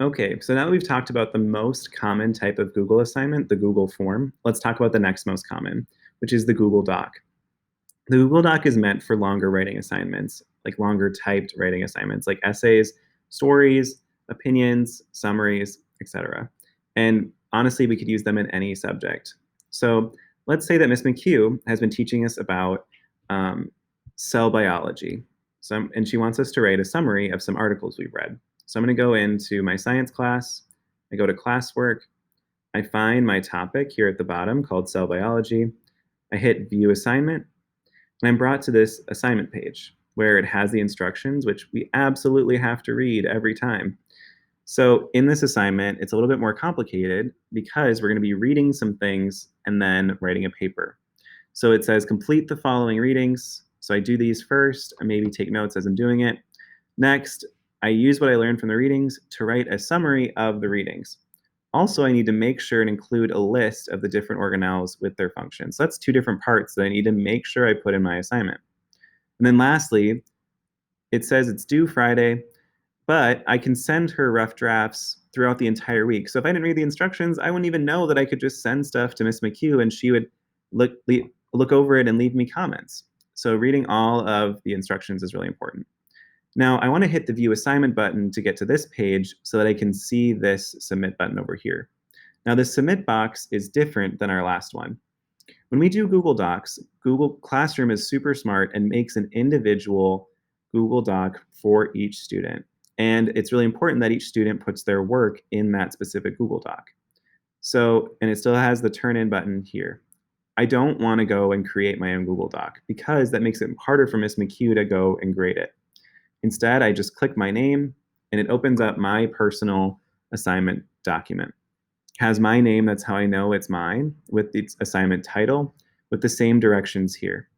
Okay, so now that we've talked about the most common type of Google assignment, the Google form, let's talk about the next most common, which is the Google Doc. The Google Doc is meant for longer writing assignments, like longer typed writing assignments, like essays, stories, opinions, summaries, etc. And honestly, we could use them in any subject. So let's say that Miss McHugh has been teaching us about um, cell biology. And she wants us to write a summary of some articles we've read. So I'm going to go into my science class. I go to classwork. I find my topic here at the bottom called cell biology. I hit view assignment, and I'm brought to this assignment page where it has the instructions, which we absolutely have to read every time. So in this assignment, it's a little bit more complicated because we're going to be reading some things and then writing a paper. So it says complete the following readings. So I do these first. I maybe take notes as I'm doing it. Next, I use what I learned from the readings to write a summary of the readings. Also, I need to make sure and include a list of the different organelles with their functions. So that's two different parts that I need to make sure I put in my assignment. And then lastly, it says it's due Friday, but I can send her rough drafts throughout the entire week. So if I didn't read the instructions, I wouldn't even know that I could just send stuff to Miss McHugh and she would look over it and leave me comments. So reading all of the instructions is really important. Now, I want to hit the View Assignment button to get to this page so that I can see this Submit button over here. Now, this Submit box is different than our last one. When we do Google Docs, Google Classroom is super smart and makes an individual Google Doc for each student. And it's really important that each student puts their work in that specific Google Doc. So, and it still has the Turn In button here. I don't want to go and create my own Google Doc because that makes it harder for Miss McHugh to go and grade it. Instead, I just click my name and it opens up my personal assignment document. It has my name, that's how I know it's mine, with the assignment title, with the same directions here.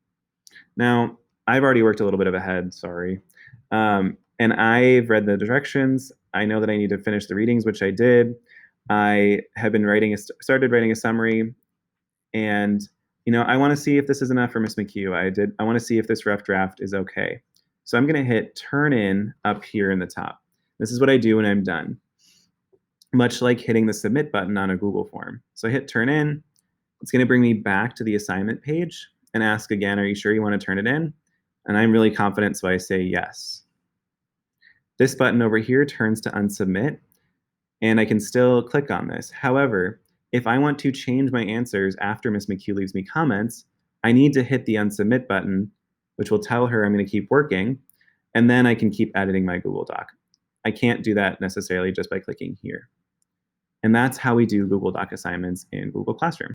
Now, I've already worked a little bit of ahead, sorry. And I've read the directions. I know that I need to finish the readings, which I did. I have been started writing a summary, and I want to see if this is enough for Miss McHugh. I want to see if this rough draft is okay. So I'm going to hit Turn In up here in the top. This is what I do when I'm done, much like hitting the Submit button on a Google form. So I hit Turn In. It's going to bring me back to the assignment page and ask again, are you sure you want to turn it in? And I'm really confident, so I say yes. This button over here turns to Unsubmit, and I can still click on this. However, if I want to change my answers after Miss McHugh leaves me comments, I need to hit the Unsubmit button, which will tell her I'm going to keep working, and then I can keep editing my Google Doc. I can't do that necessarily just by clicking here. And that's how we do Google Doc assignments in Google Classroom.